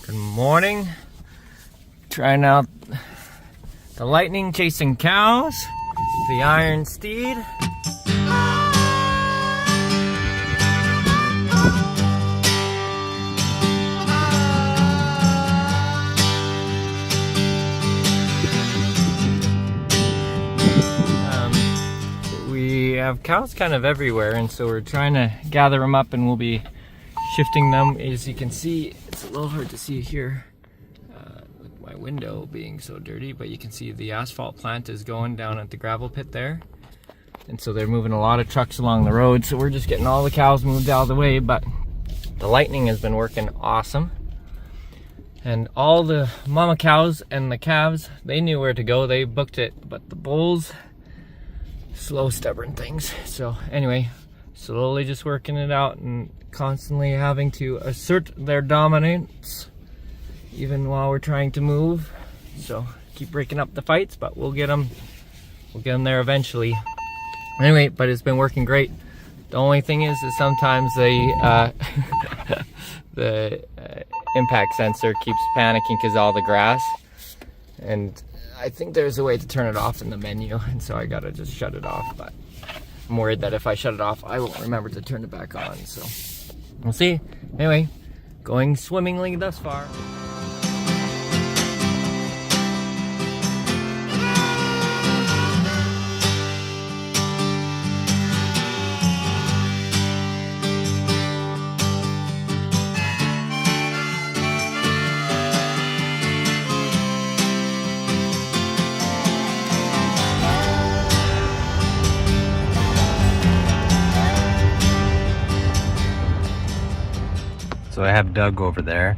Good morning. Trying out the lightning chasing cows, the iron steed. We have cows kind of everywhere, and so we're trying to gather them up, and we'll be shifting them. As you can see, it's a little hard to see here with my window being so dirty, but you can see the asphalt plant is going down at the gravel pit there, and so they're moving a lot of trucks along the road, so we're just getting all the cows moved out of the way. But the lightning has been working awesome, and all the mama cows and the calves, they knew where to go, they booked it, but the bulls, slow, stubborn things. So anyway, slowly just working it out and constantly having to assert their dominance even while we're trying to move. So keep breaking up the fights, but we'll get them there eventually. Anyway, but it's been working great. The only thing is that sometimes the impact sensor keeps panicking because all the grass, and I think there's a way to turn it off in the menu, and so I gotta just shut it off. But I'm worried that if I shut it off, I won't remember to turn it back on, so we'll see. Anyway, going swimmingly thus far. So I have Doug over there.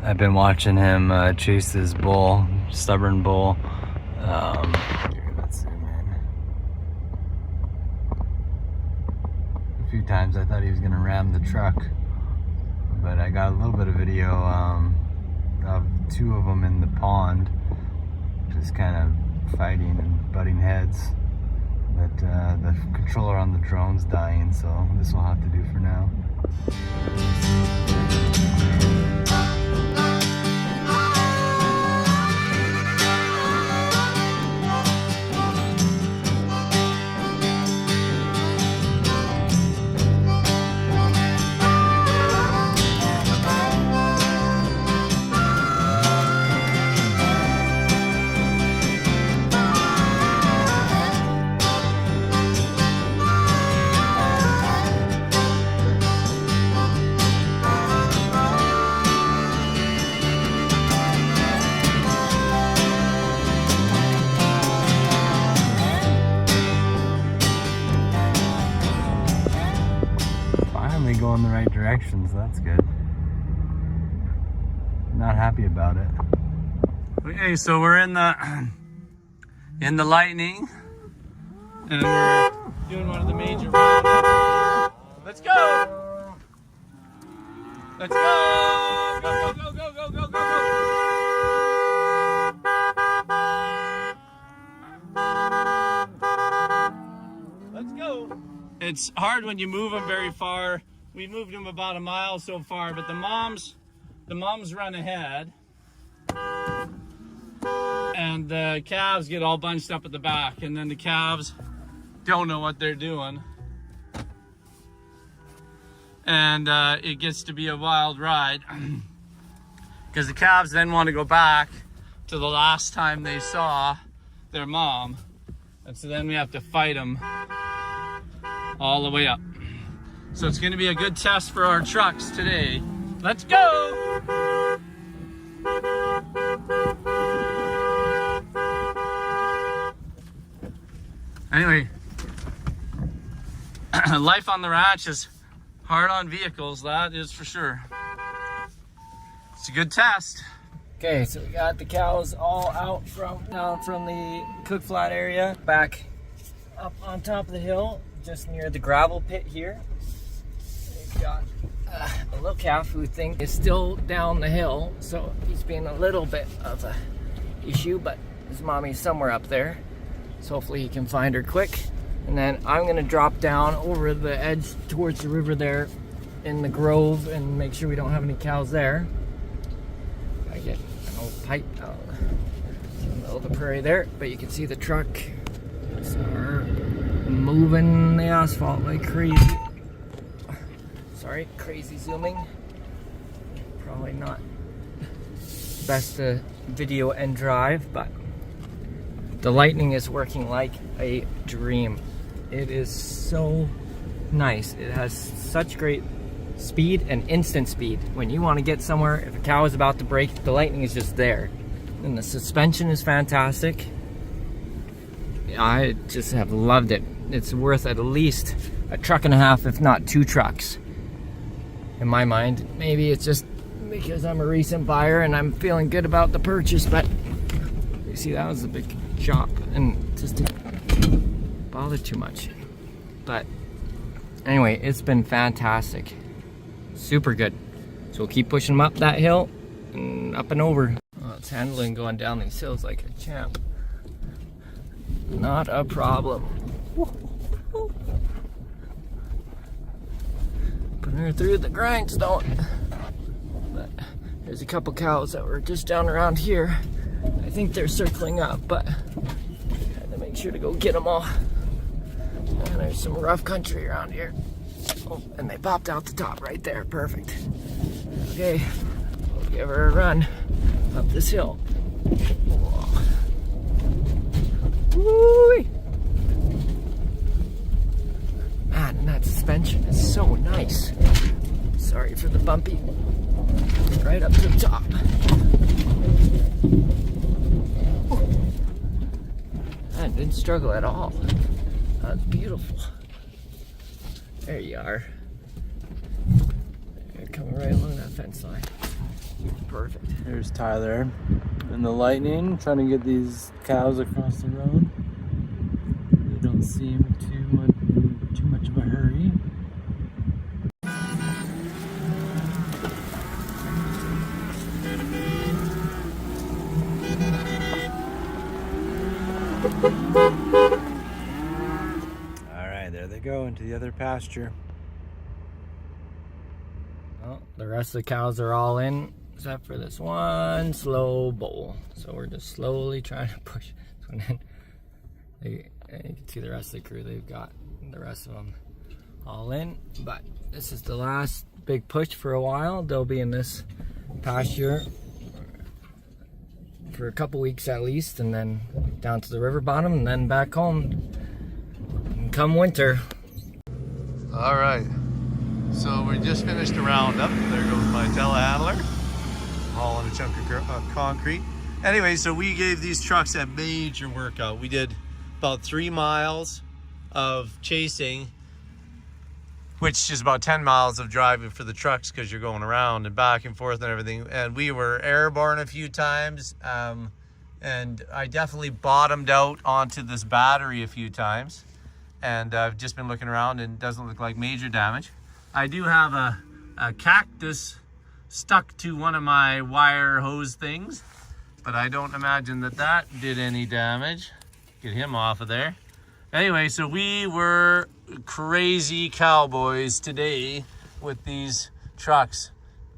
I've been watching him chase this bull, stubborn bull. Let's zoom in. A few times I thought he was gonna ram the truck, but I got a little bit of video of two of them in the pond, just kind of fighting and butting heads. But the controller on the drone's dying, so this will have to do for now. Go in the right direction, so that's good. Not happy about it. Okay, so we're in the lightning, and we're doing one of the major roundups. Let's go! Let's go! Go, go, go, go, go, go, go, go! Let's go! It's hard when you move them very far. We moved them about a mile so far, but the moms run ahead, and the calves get all bunched up at the back, and then the calves don't know what they're doing, and it gets to be a wild ride because the calves then want to go back to the last time they saw their mom, and so then we have to fight them all the way up. So it's going to be a good test for our trucks today. Let's go! Anyway, life on the ranch is hard on vehicles, that is for sure. It's a good test. Okay, so we got the cows all out down from the cook flat area, back up on top of the hill, just near the gravel pit here. We've got a little calf who is still down the hill, so he's being a little bit of a issue, but his mommy's somewhere up there, so hopefully he can find her quick. And then I'm gonna drop down over the edge towards the river there in the grove and make sure we don't have any cows there. height out in the middle of the prairie there, but you can see the truck are moving the asphalt like crazy. Sorry, crazy zooming. Probably not best to video and drive, but the lightning is working like a dream. It is so nice. It has such great speed and instant speed. When you want to get somewhere, if a cow is about to break, the lightning is just there. And the suspension is fantastic. I just have loved it. It's worth at least a truck and a half, if not 2 trucks. In my mind, maybe it's just because I'm a recent buyer and I'm feeling good about the purchase, but you see that was a big chop and just didn't bother too much. But anyway, it's been fantastic. Super good. So we'll keep pushing them up that hill and up and over. Oh, it's handling going down these hills like a champ. Not a problem. Putting her through the grindstone. But there's a couple cows that were just down around here. I think they're circling up, but I had to make sure to go get them all. And there's some rough country around here. Oh, and they popped out the top right there. Perfect. Okay, we'll give her a run up this hill. Woo-wee. Man, and that suspension is so nice. Sorry for the bumpy. Right up to the top. Man, didn't struggle at all. That's beautiful. There you are. You're coming right along that fence line. Perfect. Here's Tyler and the lightning trying to get these cows across the road. They don't seem too much of a hurry. Alright, there they go into the other pasture. Well, the rest of the cows are all in, except for this one slow bull. So we're just slowly trying to push this one in. You can see the rest of the crew, they've got the rest of them all in. But this is the last big push for a while. They'll be in this pasture for a couple weeks at least, and then down to the river bottom, and then back home and come winter. All right, so we just finished a roundup. There goes my telehandler hauling a chunk of concrete. Anyway, so we gave these trucks a major workout. We did about 3 miles of chasing, which is about 10 miles of driving for the trucks because you're going around and back and forth and everything. And we were airborne a few times, and I definitely bottomed out onto this battery a few times. And I've just been looking around and it doesn't look like major damage. I do have a cactus stuck to one of my wire hose things, but I don't imagine that did any damage. Get him off of there. Anyway, so we were crazy cowboys today with these trucks.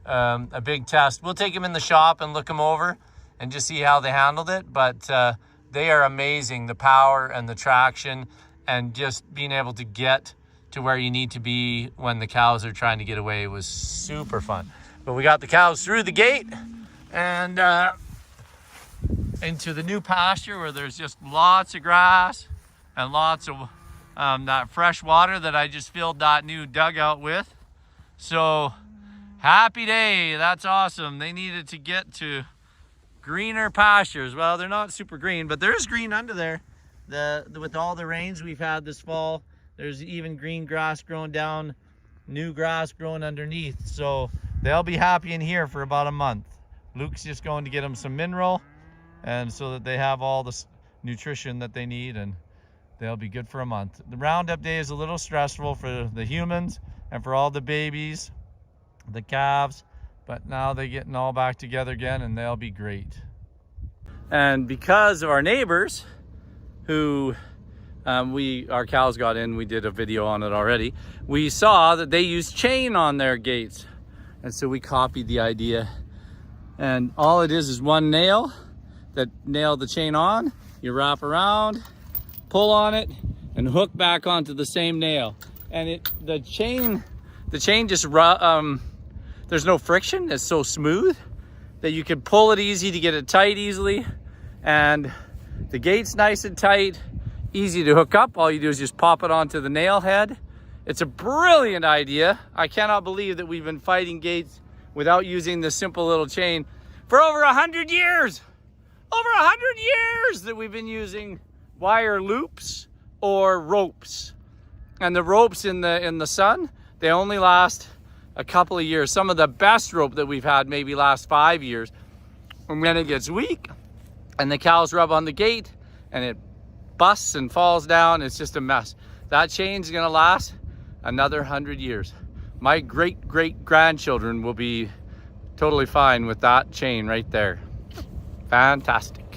A big test. We'll take them in the shop and look them over and just see how they handled it, but they are amazing. The power and the traction and just being able to get to where you need to be when the cows are trying to get away was super fun. But we got the cows through the gate and into the new pasture where there's just lots of grass and lots of that fresh water that I just filled that new dugout with. So happy day, that's awesome. They needed to get to greener pastures. Well, they're not super green, but there's green under there. With all the rains we've had this fall, there's even green grass growing down, new grass growing underneath. So they'll be happy in here for about a month. Luke's just going to get them some mineral, and so that they have all the nutrition that they need, and they'll be good for a month. The roundup day is a little stressful for the humans and for all the babies, the calves, but now they're getting all back together again and they'll be great. And because of our neighbors who our cows got in, we did a video on it already, we saw that they use chain on their gates. And so we copied the idea And all it is one nail that nailed the chain on. You wrap around, pull on it, and hook back onto the same nail. And the chain just there's no friction. It's so smooth that you can pull it easy to get it tight easily. And the gate's nice and tight, easy to hook up. All you do is just pop it onto the nail head. It's a brilliant idea. I cannot believe that we've been fighting gates without using this simple little chain for over 100 years. Over 100 years that we've been using wire loops or ropes. And the ropes in the sun, they only last a couple of years. Some of the best rope that we've had maybe last 5 years. And when it gets weak and the cows rub on the gate and it busts and falls down, it's just a mess. That chain's gonna last another 100 years. My great grandchildren will be totally fine with that chain right there. Fantastic.